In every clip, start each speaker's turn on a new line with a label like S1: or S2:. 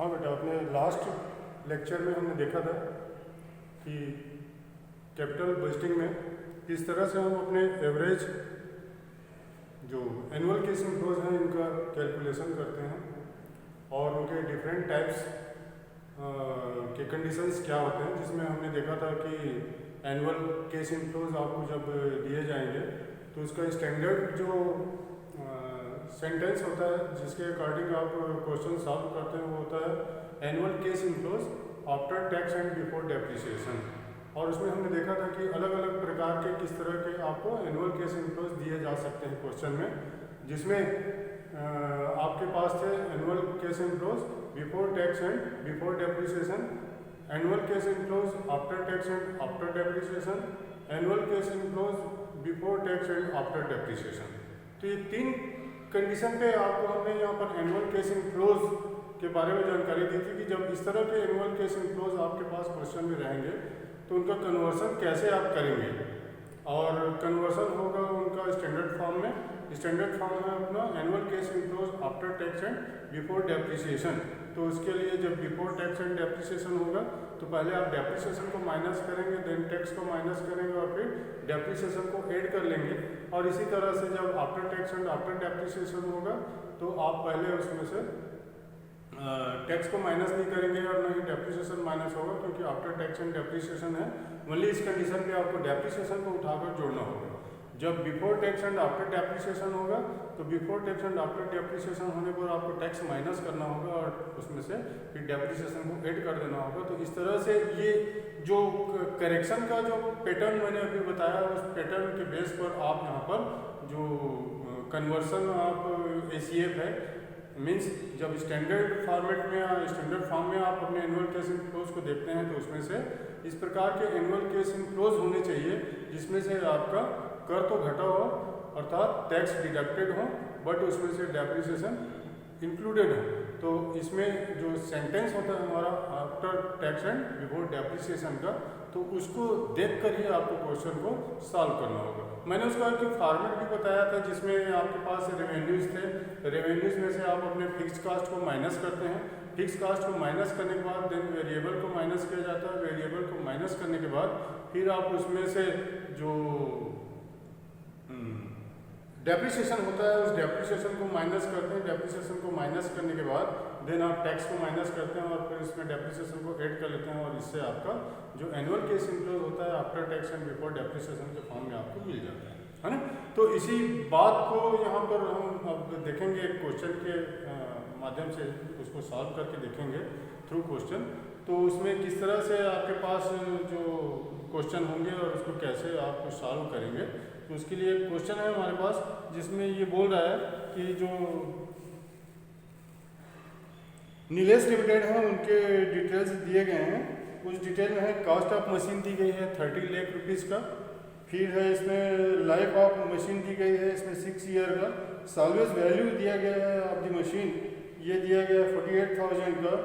S1: हाँ बेटा, अपने लास्ट लेक्चर में हमने देखा था कि कैपिटल बजटिंग में किस तरह से हम अपने एवरेज जो एनुअल केस इनफ्लोज हैं इनका कैलकुलेशन करते हैं और उनके डिफरेंट टाइप्स के कंडीशंस क्या होते हैं, जिसमें हमने देखा था कि एनुअल केस इनफ्लोज आपको जब दिए जाएंगे तो उसका स्टैंडर्ड जो सेंटेंस होता है जिसके अकॉर्डिंग आप क्वेश्चन सॉल्व करते हैं वो होता है annual case inflows after tax and before depreciation. और उसमें हमने देखा था कि अलग अलग प्रकार के किस तरह के आपको एनुअल केस इनफ्लोज दिए जा सकते हैं क्वेश्चन में, जिसमें आपके पास थे annual case inflows before tax and before depreciation, annual case inflows after tax and after depreciation, annual case inflows before tax and after depreciation. तो ये तीन कंडीशन पे आपको हमने यहाँ पर एनुअल केस इनफ्लोज के बारे में जानकारी दी थी कि जब इस तरह के एनुअल केस इनफ्लोज आपके पास क्वेश्चन में रहेंगे तो उनका कन्वर्सन कैसे आप करेंगे, और कन्वर्सन होगा उनका स्टैंडर्ड फॉर्म में। स्टैंडर्ड फॉर्म है अपना annual case inflows after tax and before depreciation. तो उसके लिए जब बिफोर टैक्स एंड डेप्रिसिएशन होगा तो पहले आप डेप्रिसिएशन को माइनस करेंगे, देन टैक्स को माइनस करेंगे और फिर डेप्रिसिएशन को ऐड कर लेंगे। और इसी तरह से जब after tax and after depreciation होगा तो आप पहले उसमें से टैक्स को माइनस नहीं करेंगे और ना ही डेप्रिसिएशन माइनस होगा, क्योंकि आफ्टर टैक्स एंड डेप्रिसिएशन है। ओनली इस कंडीशन पे आपको डेप्रिसिएशन को उठाकर जोड़ना होगा। जब before tax and after depreciation होगा तो before tax and after depreciation होने पर आपको टैक्स माइनस करना होगा और उसमें से फिर डेप्रिसिएशन को ऐड कर देना होगा। तो इस तरह से ये जो करेक्शन का जो पैटर्न मैंने अभी बताया उस पैटर्न के बेस पर आप यहाँ पर जो कन्वर्सन आप एसीएफ है मीन्स जब स्टैंडर्ड फॉर्मेट में या स्टैंडर्ड फॉर्म में आप अपने एनुअल केस इनफ्लोज को देखते हैं तो उसमें से इस प्रकार के एनुअल केस इनफ्लोज होने चाहिए जिसमें से आपका कर तो घटा हो अर्थात टैक्स डिडक्टेड हो बट उसमें से डेप्रिसिएशन इंक्लूडेड हो। तो इसमें जो सेंटेंस होता है हमारा after tax and before depreciation का, तो उसको देखकर ही आपको क्वेश्चन को सॉल्व करना होगा। मैंने उसका एक फॉर्मेट भी बताया था जिसमें आपके पास रेवेन्यूज थे। रेवेन्यूज में से आप अपने फिक्स कास्ट को माइनस करते हैं, फिक्स कास्ट को माइनस करने के बाद देन वेरिएबल को माइनस किया जाता है, वेरिएबल को माइनस करने के बाद फिर आप उसमें से जो डेप्रिसिएशन होता है उस डेप्रिसिएशन को माइनस करते हैं। डेप्रिसिएशन को माइनस करने के बाद देन आप टैक्स को माइनस करते हैं और फिर इसमें डेप्रिसिएशन को ऐड कर लेते हैं और इससे आपका जो एनुअल केस इनफ्लोज होता है after tax and before depreciation के फॉर्म में आपको मिल जाता है ना। तो इसी बात को यहाँ पर हम अब देखेंगे एक क्वेश्चन के माध्यम से उसको सॉल्व करके देखेंगे थ्रू क्वेश्चन। तो उसमें किस तरह से आपके पास जो क्वेश्चन होंगे और उसको कैसे आप सॉल्व करेंगे। तो उसके लिए एक क्वेश्चन है हमारे पास जिसमें ये बोल रहा है कि जो नीलेश लिमिटेड है उनके डिटेल्स दिए गए हैं। उस डिटेल में है कॉस्ट ऑफ मशीन दी गई है 30 लाख रुपीज़ का, फिर है इसमें लाइफ ऑफ मशीन दी गई है इसमें 6 ईयर का, साल्वेज वैल्यू दिया गया है ऑफ द मशीन ये दिया गया है 48,000 का,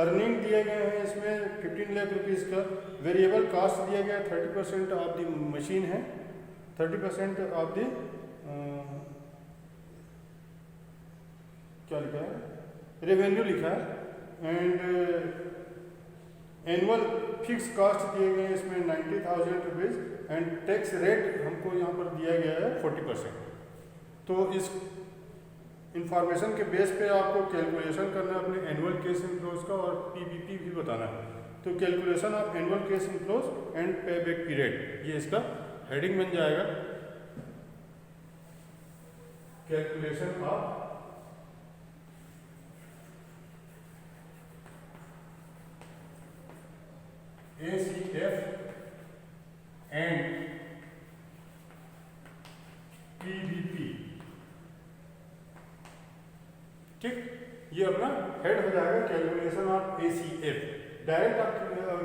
S1: अर्निंग दिए गए हैं इसमें 15 लाख रुपीज़ का, वेरिएबल कास्ट दिया गया 30% ऑफ द मशीन है, 30% ऑफ द क्या लिखा है रेवेन्यू लिखा है, एंड एनुअल फिक्स कास्ट दिए गए हैं इसमें 90,000 रुपीज़ एंड टैक्स रेट हमको यहाँ पर दिया गया है 40%। तो इस इंफॉर्मेशन के बेस पे आपको कैलकुलेशन करना है अपने एनुअल केस इनफ्लोज का और पीबीपी भी बताना है। तो calculation of annual case inflows and पे बैक पीरियड ये इसका हेडिंग बन जाएगा। Calculation of ACF and PBP। ठीक, ये अपना हेड हो जाएगा कैलकुलेशन ऑफ ACF। डायरेक्ट आप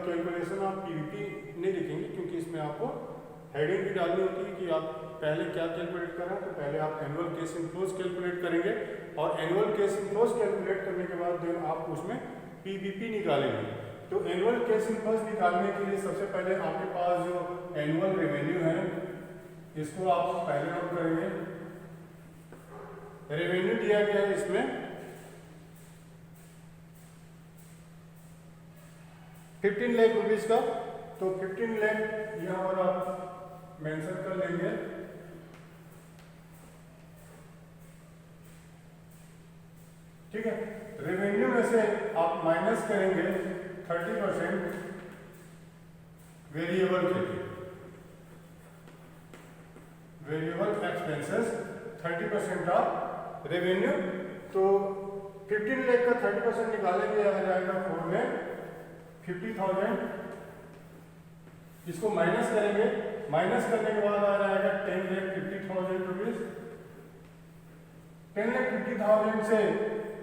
S1: कैलकुलेशन ऑफ PBP नहीं लिखेंगे क्योंकि इसमें आपको हेडिंग भी डालनी होती है कि आप पहले क्या कैलकुलेट कर रहे हैं। तो पहले आप एनुअल केस इनफ्लोज कैलकुलेट करेंगे और एनुअल केस इनफ्लोज कैलकुलेट करने के बाद देन आप उसमें PBP निकालेंगे। तो एनुअल केस इनफ्लोज निकालने के लिए सबसे पहले आपके पास जो एनुअल रेवेन्यू है इसको आप पहले नोट करेंगे। रेवेन्यू दिया गया है इसमें 15 लाख रुपीज़ का। तो 15 लाख यहाँ पर आप मेंशन कर लेंगे। ठीक है, रेवेन्यू में से आप माइनस करेंगे 30% वेरिएबल के लिए, वेरिएबल एक्सपेंसेस 30% ऑफ रेवेन्यू। तो 15 लाख का 30% निकालेंगे, आ जाएगा 4 लाख 50,000। इसको माइनस करेंगे, माइनस करने के बाद आ जाएगा 10 लाख 50,000 रुपीज। 10 लाख 50,000 से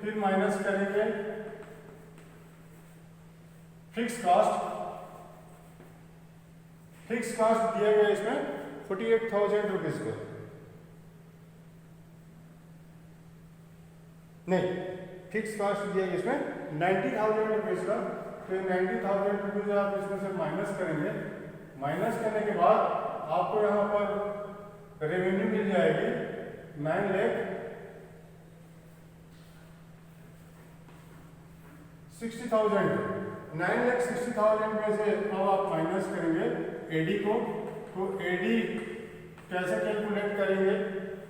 S1: फिर माइनस करेंगे फिक्स कास्ट। फिक्स कास्ट दिया गया इसमें 48,000 रुपीज का, नहीं फिक्स कास्ट दिया गया इसमें 90,000 रुपीज का। तो 90,000 रुपीज आप इसमें से माइनस करेंगे। माइनस करने के बाद आपको यहाँ पर रेवेन्यू मिल जाएगी 9 लाख 60,000। 9 लाख 60,000 में से अब आप माइनस करेंगे एडी को। तो एडी कैसे कैलकुलेट करेंगे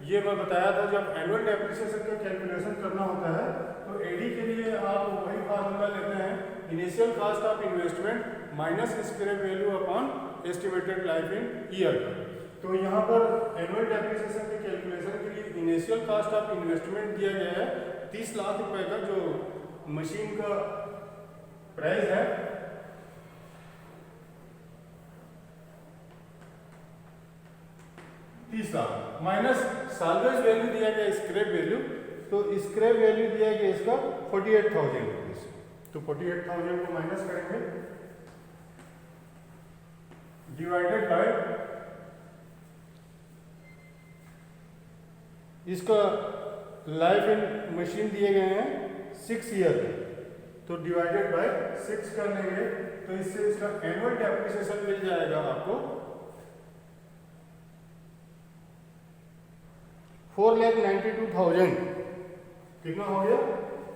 S1: ये मैं बताया था, जब एनुअल डेप्रिसिएशन का कैलकुलेशन करना होता है तो एडी के लिए आप वही फार्मूला लेते हैं, initial cost of investment minus scrap value upon estimated life in year का। तो यहाँ पर एनुअल डेप्रिसिएशन के कैलकुलेशन के लिए इनिशियल कॉस्ट ऑफ इन्वेस्टमेंट दिया गया है 30 लाख रुपए का, जो मशीन का प्राइस है। तीसरा माइनस साल्वेज वैल्यू दिया गया स्क्रैप वैल्यू। तो स्क्रैप वैल्यू दिया गया इसका 48,000 रुपीज। तो 48,000 को माइनस करेंगे, डिवाइडेड बाय इसका लाइफ इन मशीन दिए गए हैं 6 ईयर। तो डिवाइडेड बाय 6 कर लेंगे, तो इससे इसका एनुअल डेप्रिसिएशन मिल जाएगा आपको 4,92,000। कितना हो गया?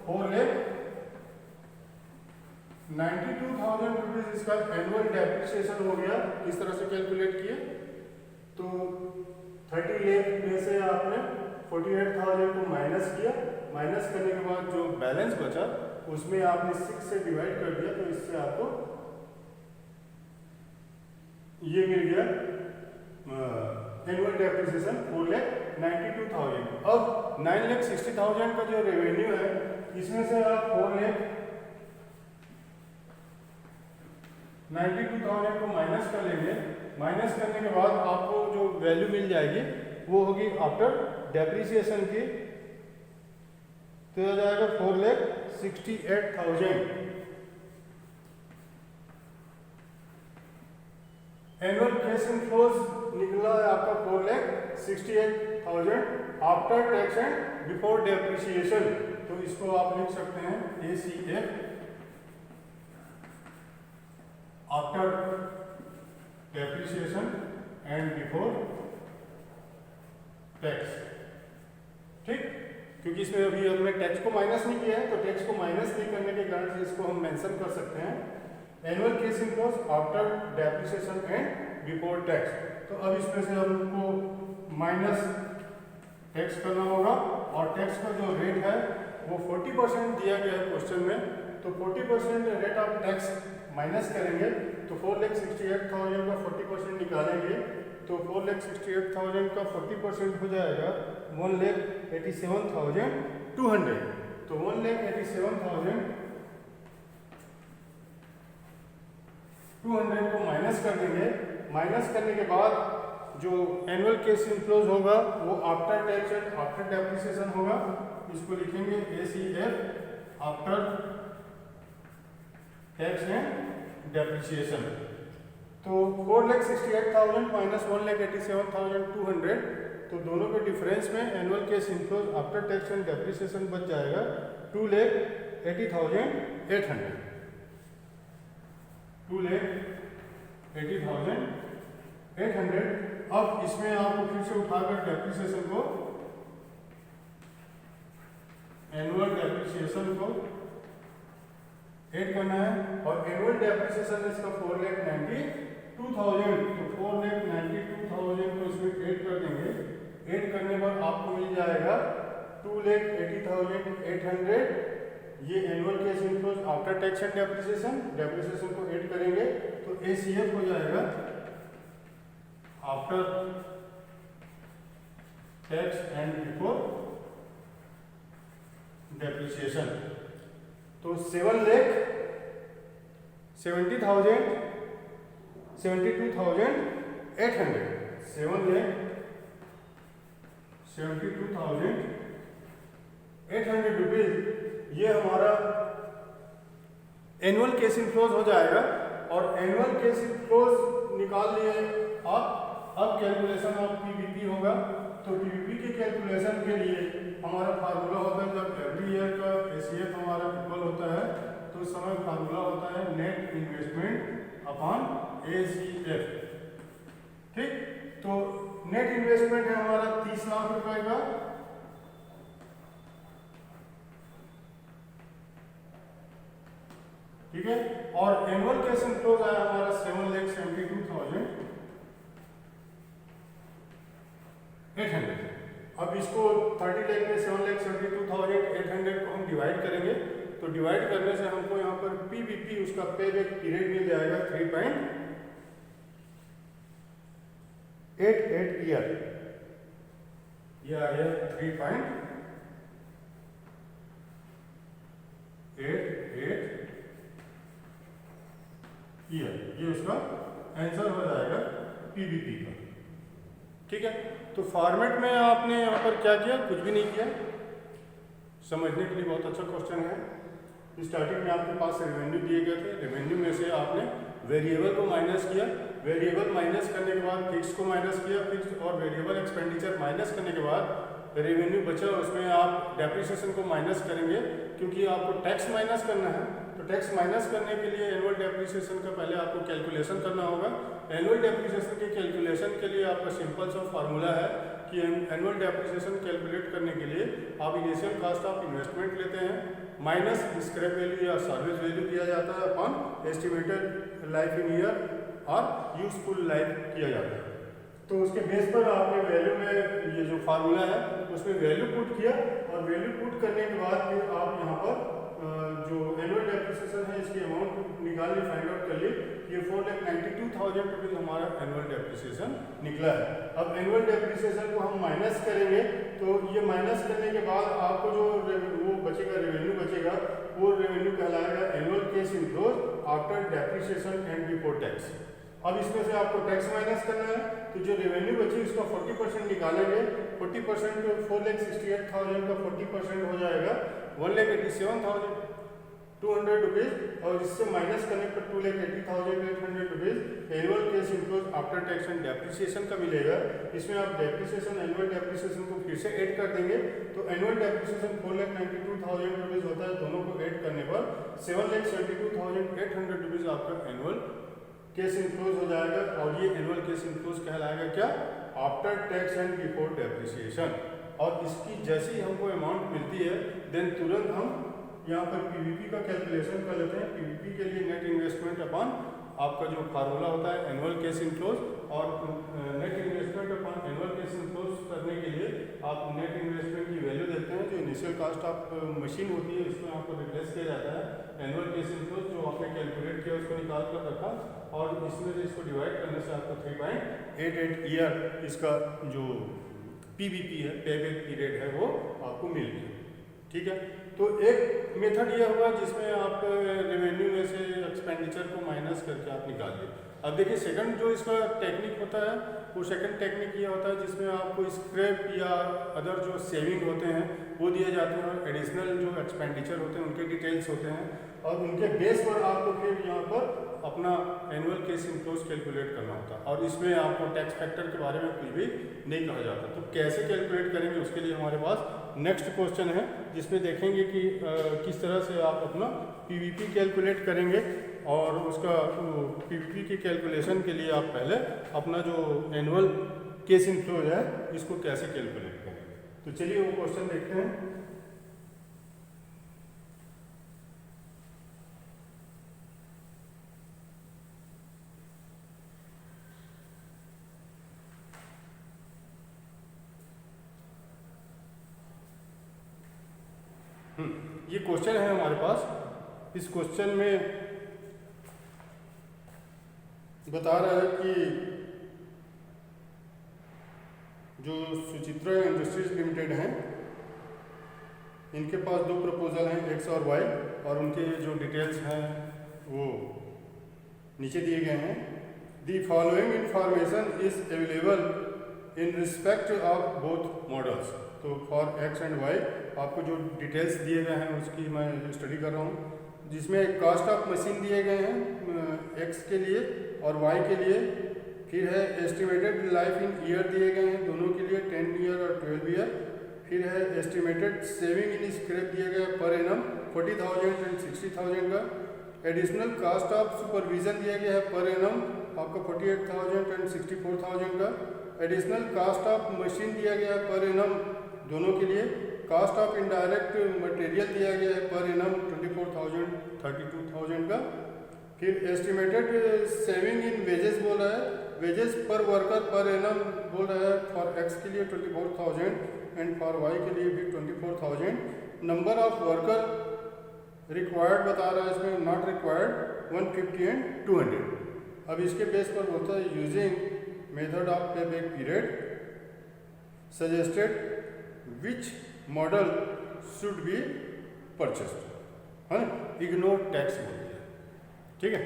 S1: 4,92,000 रुपीज इसका एनुअल डेप्रिसिएशन हो गया। इस तरह से कैलकुलेट किए तो 30 लाख में से आपने 48,000 को माइनस किया। माइनस करने के बाद जो बैलेंस बचा उसमें आपने 6 से डिवाइड कर दिया, तो इससे आपको ये मिल गया एनुअल डेप्रिसिएशन 4,92,000। अब 9,60,000 का जो रेवेन्यू है इसमें से आप 4,92,000 को माइनस कर लेंगे। माइनस करने के बाद आपको जो वैल्यू मिल जाएगी वो होगी आफ्टर डेप्रिसिएशन की, तो आ जाएगा 4,68,000। एनुअल कैश इनफ्लोज निकला है आपका 4,68,000 after tax and before depreciation. तो इसको आप लिख सकते हैं ACF after depreciation and before tax. ठीक, क्योंकि इसमें अभी हमने टैक्स को माइनस नहीं किया है, तो टैक्स को माइनस नहीं करने के कारण से इसको हम मेंशन कर सकते हैं annual cash inflows after depreciation and before tax. तो अब इसमें से हमको माइनस टैक्स करना होगा, और टैक्स का जो रेट है वो 40% दिया गया है क्वेश्चन में। तो 40% रेट ऑफ टैक्स माइनस करेंगे, तो 4,68,000 का 40% निकालेंगे, तो 4,68,000 का 40% हो जाएगा 1,87,200। तो 1,87,200 को माइनस कर देंगे। माइनस करने के बाद जो एनुअल कैश इनफ्लोज होगा वो after tax and after depreciation होगा। इसको लिखेंगे ACF after tax and depreciation. तो 4,68,000 माइनस 1,87,200, तो दोनों के डिफरेंस में annual cash inflows after tax and depreciation बच जाएगा 2,80,800। 2,80,800। अब इसमें आपको फिर से उठाकर डेप्रिसिएशन को, एनुअल डेप्रिसिएशन को ऐड करना है। और एनुअल डेप्रिसिएशन इसका 4,92,000, तो 4,92,000 को इसमें ऐड कर देंगे। ऐड करने पर आपको मिल जाएगा 2,80,800। ये annual cash inflows after tax and depreciation को ऐड करेंगे तो ACF हो जाएगा after tax and before depreciation. तो 7,70,000 72,800 7,72,800 रुपीज ये हमारा एनुअल कैश इनफ्लोज हो जाएगा। और एनुअल कैश इनफ्लोज निकाल लिए आप। अब कैलकुलेशन ऑफ PVP होगा। तो PVP की कैलकुलेशन के लिए हमारा फार्मूला होता है, जब एवरी ईयर का ACF हमारा इक्वल होता है तो उस समय फार्मूला होता है नेट इन्वेस्टमेंट अपॉन ACF। ठीक, तो नेट इन्वेस्टमेंट है हमारा 30 लाख रुपए का। ठीक है, और एनुअल कैश इनफ्लोज आया हमारा 7,72,800। अब इसको 30 लाख में 7,72,800 को हम डिवाइड करेंगे। तो डिवाइड करने से हमको यहाँ पर PVP उसका पे बैक पीरियड मिल जाएगा 3.88 ईयर। ये आ गया 3.88 ईयर। ये उसका आंसर हो जाएगा PVP का। ठीक है, तो फॉर्मेट में आपने यहाँ पर क्या किया, कुछ भी नहीं किया। समझने के लिए बहुत अच्छा क्वेश्चन है। स्टार्टिंग में आपके पास रेवेन्यू दिए गए थे, रेवेन्यू में से आपने वेरिएबल को माइनस किया, वेरिएबल माइनस करने के बाद फिक्स को माइनस किया, फिक्स और वेरिएबल एक्सपेंडिचर माइनस करने के बाद रेवेन्यू बचा, उसमें आप डेप्रिसिएशन को माइनस करेंगे क्योंकि आपको टैक्स माइनस करना है। तो टैक्स माइनस करने के लिए एनुअल डेप्रिसिएशन का पहले आपको कैलकुलेशन करना होगा। एनुअल डेप्रिसिएशन की कैलकुलेशन के लिए आपका सिंपल सा फार्मूला है कि एनुअल डेप्रिसिएशन कैलकुलेट करने के लिए आप इनिशियल कॉस्ट ऑफ इन्वेस्टमेंट लेते हैं माइनस स्क्रैप वैल्यू या सर्विस वैल्यू किया जाता है upon estimated life in year और यूजफुल लाइफ किया जाता है। तो उसके बेस पर आपने वैल्यू में ये जो फार्मूला है उसमें वैल्यू पुट किया और वैल्यू पुट करने के बाद फिर आप यहाँ पर जो एनुअल डेप्रिसिएशन है इसकी अमाउंट निकाल ली, फाइंड आउट कर ली। ये 4,92,000 रुपीज हमारा एनुअल डेप्रिसिएशन निकला है। अब एनुअल डेप्रिसिएशन को हम माइनस करेंगे तो ये माइनस करने के बाद आपको जो वो बचेगा, रेवेन्यू बचेगा, वो रेवेन्यू कहलाएगा annual cash inflows after depreciation and before tax. अब इसमें से आपको टैक्स माइनस करना है तो जो रेवेन्यू बची उसका 40% निकालेंगे। 40% तो 4,68,000 का 40% हो जाएगा 1,87,200 रुपीज और इससे माइनस करने पर 2,80,800 rupees annual cash inflows after tax and depreciation का मिलेगा। इसमें आप डेप्रिसिएशन एनुअल डेप्रिसिएशन को फिर से ऐड कर देंगे तो एनुअल डेप्रिसिएशन 4,92,000 रुपीज होता है। दोनों को ऐड करने पर 7,72,800 रुपीज आपका एनुअल कैश इनफ्लोज हो जाएगा। और ये एनुअल कैश इनफ्लोज कहलाएगा क्या, after tax and before depreciation. और इसकी जैसे ही हमको अमाउंट मिलती है देन तुरंत हम यहाँ पर PVP का कैलकुलेशन कर लेते हैं। PVP के लिए नेट इन्वेस्टमेंट अपॉन आपका जो फार्मूला होता है एनुअल कैश इनफ्लोज, और net investment upon annual cash inflows करने के लिए आप नेट इन्वेस्टमेंट की वैल्यू देते हैं। जो इनिशियल कॉस्ट ऑफ मशीन होती है इसमें आपको रिप्लेस किया जाता है। एनुअल कैश इनफ्लोज जो आपने कैलकुलेट किया उसको निकाल कर रखा और इसमें से इसको डिवाइड करने से आपको 3.88 ईयर इसका जो PVP है, पे बैक पीरियड है, वो आपको मिल गया। ठीक है, तो एक मेथड ये हुआ जिसमें आप रेवेन्यू में से एक्सपेंडिचर को माइनस करके आप निकाल लिए। अब देखिए सेकंड जो इसका टेक्निक होता है वो सेकंड टेक्निक ये होता है जिसमें आपको स्क्रैप या अदर जो सेविंग होते हैं वो दिए जाते हैं और एडिशनल जो एक्सपेंडिचर होते हैं उनके डिटेल्स होते हैं और उनके बेस पर आपको फिर यहाँ पर अपना एनुअल कैश इनफ्लोज कैलकुलेट करना होता है। और इसमें आपको टैक्स फैक्टर के बारे में कुछ भी नहीं कहा जाता। तो कैसे कैलकुलेट करेंगे उसके लिए हमारे पास नेक्स्ट क्वेश्चन है जिसमें देखेंगे कि किस तरह से आप अपना PVP कैलकुलेट करेंगे और उसका PVP की कैलकुलेशन के लिए आप पहले अपना जो एनुअल कैश इनफ्लोज है इसको कैसे कैलकुलेट करेंगे। तो चलिए वो क्वेश्चन देखते हैं। ये क्वेश्चन है हमारे पास। इस क्वेश्चन में बता रहा है कि जो सुचित्रा इंडस्ट्रीज लिमिटेड हैं, इनके पास दो प्रपोजल हैं, एक्स और वाई, और उनके जो डिटेल्स हैं वो नीचे दिए गए हैं। The following information is available in respect of both models. तो फॉर एक्स एंड वाई आपको जो डिटेल्स दिए गए हैं उसकी मैं स्टडी कर रहा हूँ, जिसमें कास्ट ऑफ मशीन दिए गए हैं एक्स के लिए और वाई के लिए। फिर है एस्टिमेटेड लाइफ इन ईयर दिए गए हैं दोनों के लिए, 10 ईयर और 12 ईयर। फिर है एस्टिमेटेड सेविंग इन स्क्रैप दिया गया पर एनम 40,000 एंड 60,000 का। एडिशनल कास्ट ऑफ सुपरविजन दिया गया है पर एनम आपका 48,000 एंड 64,000 का। एडिशनल कास्ट ऑफ मशीन दिया गया है पर एनम दोनों के लिए। कास्ट ऑफ इनडायरेक्ट मटेरियल दिया गया है पर एनम 24,000 32,000 का। फिर एस्टिमेटेड सेविंग इन वेजेस बोल रहा है, वेजेस पर वर्कर पर एनम बोल रहा है फॉर एक्स के लिए 24,000 एंड फॉर वाई के लिए भी 24,000। नंबर ऑफ वर्कर रिक्वायर्ड बता रहा है इसमें, नॉट रिक्वायर्ड 150 एंड 200। अब इसके बेस पर बोलता है यूजिंग मेथड ऑफ पे back period suggested which model should be purchased, है इग्नोर टैक्स बोल दिया, ठीक है।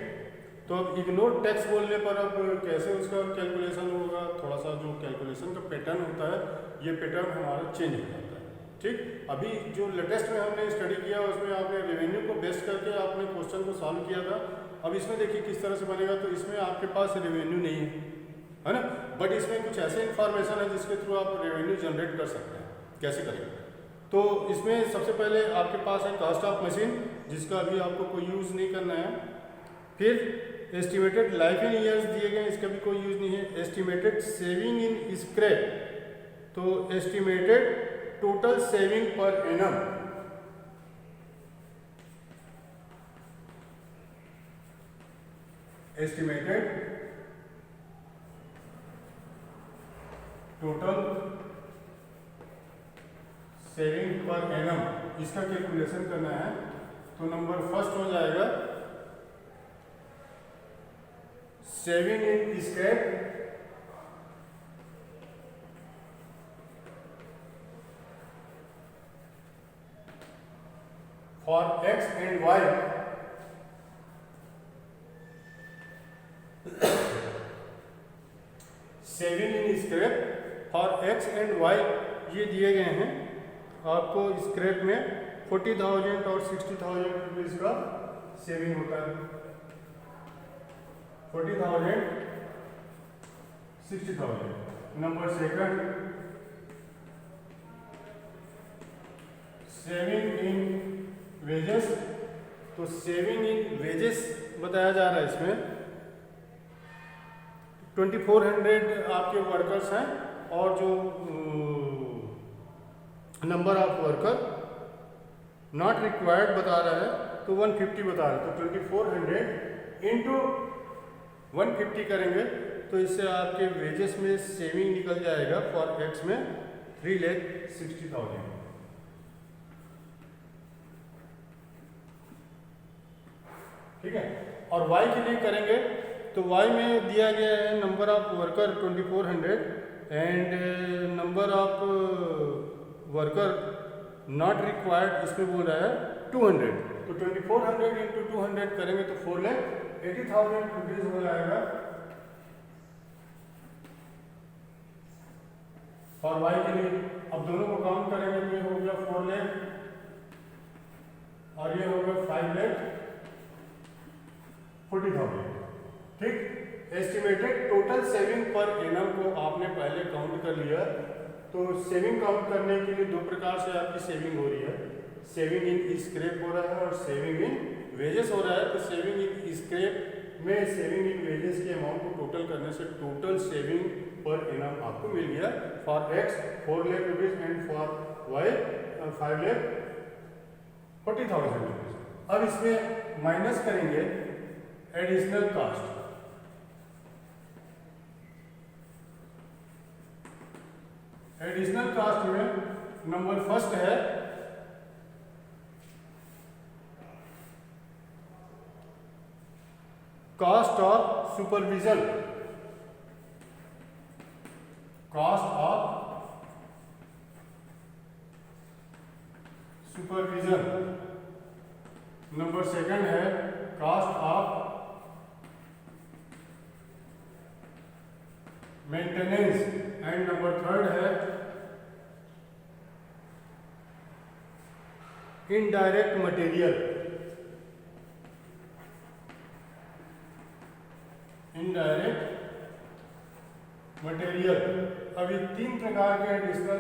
S1: तो अब इग्नोर टैक्स बोलने पर अब कैसे उसका कैलकुलेशन होगा, थोड़ा सा जो कैलकुलेशन का पैटर्न होता है ये पैटर्न हमारा चेंज हो जाता है, ठीक। अभी जो लेटेस्ट में हमने स्टडी किया उसमें आपने रेवेन्यू को बेस करके आपने क्वेश्चन को सॉल्व किया था। अब इसमें देखिए किस तरह से बनेगा। तो इसमें आपके पास रेवेन्यू नहीं है ना, बट इसमें कुछ ऐसे इंफॉर्मेशन है जिसके थ्रू आप रेवेन्यू जनरेट कर सकते हैं। कैसे करेंगे? तो इसमें सबसे पहले आपके पास है कास्ट ऑफ मशीन, जिसका अभी आपको कोई यूज़ नहीं करना है। फिर एस्टिमेटेड लाइफ इन ईयर्स दिए गए, इसका भी कोई यूज़ नहीं है। एस्टिमेटेड सेविंग इन स्क्रैप, तो एस्टिमेटेड टोटल सेविंग पर एनम, एस्टिमेटेड टोटल सेविंग पर एनम, इसका कैलकुलेशन करना है। तो नंबर फर्स्ट हो जाएगा saving in scrap for X and Y, saving in scrap for X and Y ये दिए गए हैं आपको। स्क्रैप में 40,000 और 60,000 रुपीज़ का सेविंग होता है। 40,000 60,000। Number second saving in wages, तो सेविंग इन वेजेस बताया जा रहा है इसमें। 2400 आपके वर्कर्स हैं और जो number of worker not required बता रहा है तो 150 बता रहा है। तो 2400 इंटू 150 करेंगे तो इससे आपके वेजेस में सेविंग निकल जाएगा फॉर एक्स में 3,60,000, ठीक है। और वाई के लिए करेंगे तो वाई में दिया गया है number of worker 2400 and number of worker not required इसमें बोल रहा है 200। तो 2400 इंटू 200 करेंगे तो 4,80,000 रुपीज हो जाएगा और वाई के लिए। अब दोनों को काउंट करेंगे तो ये हो गया 4 लाख और ये हो गया 5,40,000, ठीक। Estimated total saving per annum को आपने पहले काउंट कर लिया। तो सेविंग काउंट करने के लिए दो प्रकार से आपकी सेविंग हो रही है, सेविंग इन स्क्रैप हो रहा है और सेविंग इन वेजेस हो रहा है। तो सेविंग इन स्क्रैप में सेविंग इन वेजेस के अमाउंट को टोटल करने से टोटल सेविंग पर एनम आपको मिल गया। For X 4 lakh rupees and for Y 5,40,000 rupees. अब इसमें माइनस करेंगे एडिशनल कास्ट। एडिशनल कास्ट में नंबर फर्स्ट है cost of supervision, cost of supervision. Number second है cost of maintenance and number third है इनडायरेक्ट मटेरियल, इनडायरेक्ट मटेरियल। अब ये तीन प्रकार के एडिशनल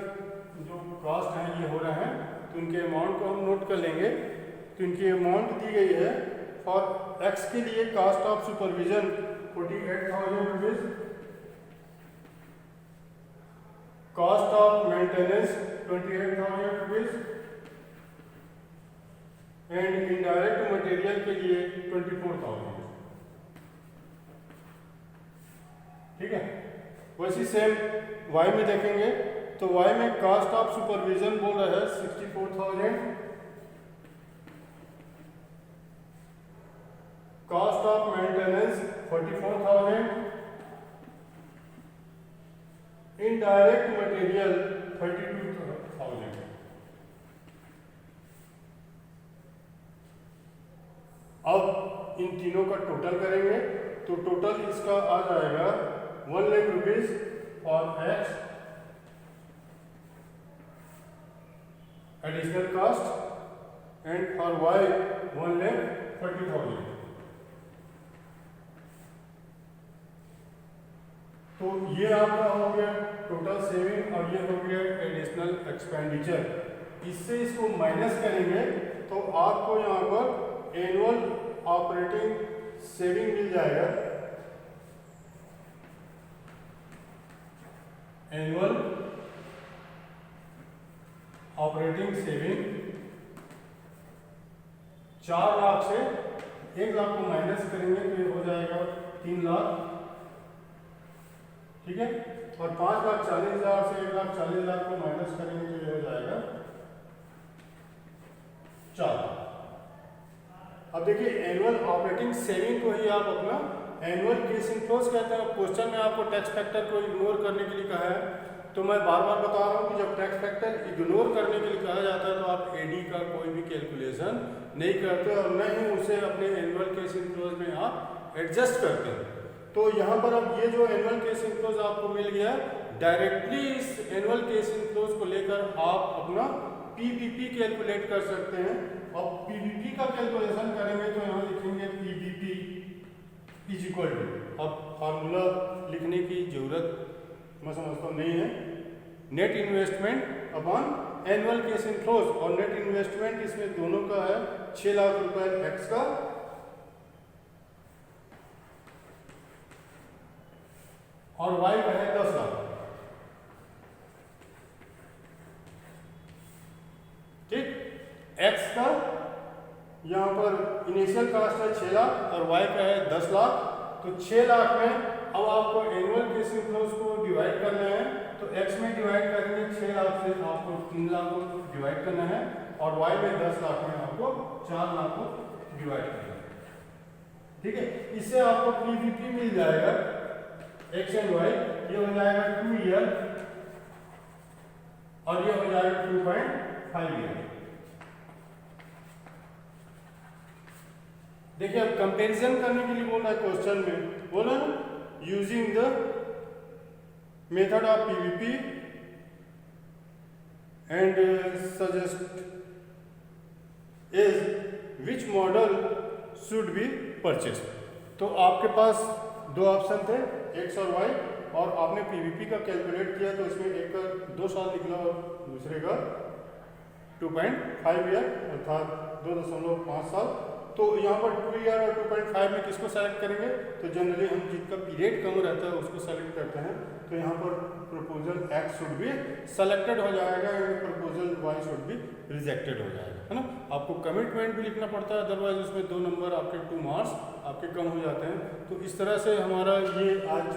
S1: जो कॉस्ट हैं ये हो रहे हैं, तो इनके अमाउंट को हम नोट कर लेंगे। तो इनकी अमाउंट दी गई है फॉर एक्स के लिए cost of supervision 48,000 rupees, cost of maintenance 28,000 rupees and indirect material के लिए 24,000। ठीक है, वैसे सेम वाई में देखेंगे तो वाई में कॉस्ट ऑफ सुपरविजन बोल रहा है 64,000, cost of maintenance 44,000, indirect material 32,000। अब इन तीनों का टोटल करेंगे तो टोटल इसका आ जाएगा 1 lakh rupees for X additional cost and for Y 1,40,000। तो ये आपका हो गया टोटल सेविंग और ये हो गया एडिशनल एक्सपेंडिचर। इससे इसको माइनस करेंगे तो आपको यहाँ पर एनुअल ऑपरेटिंग सेविंग मिल जाएगा, एनुअल ऑपरेटिंग सेविंग 4 लाख से 1 लाख को माइनस करेंगे तो ये हो जाएगा 3 लाख। ठीक है, और 5,40,000 से 1,40,000 को माइनस करेंगे तो ये हो जाएगा 4 लाख। अब देखिए एनुअल ऑपरेटिंग सेविंग को ही आप अपना एनुअल केस इनफ्लोज कहते हैं। क्वेश्चन में आपको टैक्स फैक्टर को इग्नोर करने के लिए कहा है, तो मैं बार बार बता रहा हूँ कि जब टैक्स फैक्टर इग्नोर करने के लिए कहा जाता है तो आप एडी का कोई भी कैलकुलेशन नहीं करते और न ही उसे अपने एनुअल केस इनफ्लोज में आप एडजस्ट करते हैं। तो यहाँ पर अब ये जो एनुअल केस इनफ्लोज आपको मिल गया, डायरेक्टली इस एनुअल केस इनफ्लोज को लेकर आप अपना पीबीपी कैलकुलेट कर सकते हैं। और पीबीपी का कैलकुलेशन करेंगे तो यहाँ लिखेंगे पीबीपी इज इक्वल टू, अब फार्मूला लिखने की जरूरत मैं समझता हूँ नहीं है, net investment upon annual case inflows. और नेट इन्वेस्टमेंट इसमें दोनों का है 6 लाख रुपए एक्स का और वाई का है 10 लाख। ठीक, एक्स का यहाँ पर इनिशियल कास्ट है 6 लाख और वाई का है 10 लाख। तो 6 लाख में अब आपको एनुअल केस इनफ्लोज को डिवाइड करना है, तो एक्स में डिवाइड करेंगे 6 लाख से आपको 3 लाख को डिवाइड करना है और वाई में 10 लाख में आपको 4 लाख को डिवाइड करना है। ठीक है, इससे आपको पीबीपी मिल जाएगा एक्स एंड वाई, ये हो जाएगा 2 ईयर और ये हो जाएगा 2.5 ईयर। देखिए अब कंपैरिजन करने के लिए बोल रहा है क्वेश्चन में, बोला using the method of PVP and suggest is which model should be purchase. तो आपके पास 2 ऑप्शन थे एक्स और वाई, और आपने पीवीपी का कैलकुलेट किया तो इसमें एक का 2 साल निकला और दूसरे का 2.5 ईयर अर्थात 2.5 साल। तो यहाँ पर 2 ईयर और 2.5 में किसको सेलेक्ट करेंगे, तो जनरली हम जिसका पीरियड कम रहता है उसको सेलेक्ट करते हैं। तो यहाँ पर proposal x should be selected हो जाएगा and proposal why should be rejected हो जाएगा, है ना। आपको कमिटमेंट भी लिखना पड़ता है, अदरवाइज उसमें 2 नंबर आपके 2 मार्क्स आपके कम हो जाते हैं। तो इस तरह से हमारा ये आज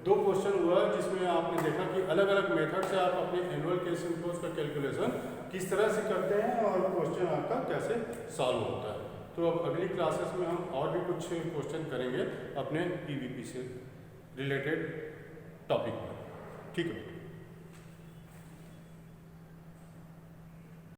S1: 2 क्वेश्चन हुआ जिसमें आपने देखा कि अलग अलग मेथड से आप अपने एनुअल केस इनफ्लोज का कैलकुलेशन किस तरह से करते हैं और क्वेश्चन आपका कैसे सॉल्व होता है। तो अब अगली क्लासेस में हम और भी कुछ क्वेश्चन करेंगे अपने पीवीपी से रिलेटेड टॉपिक में। ठीक है।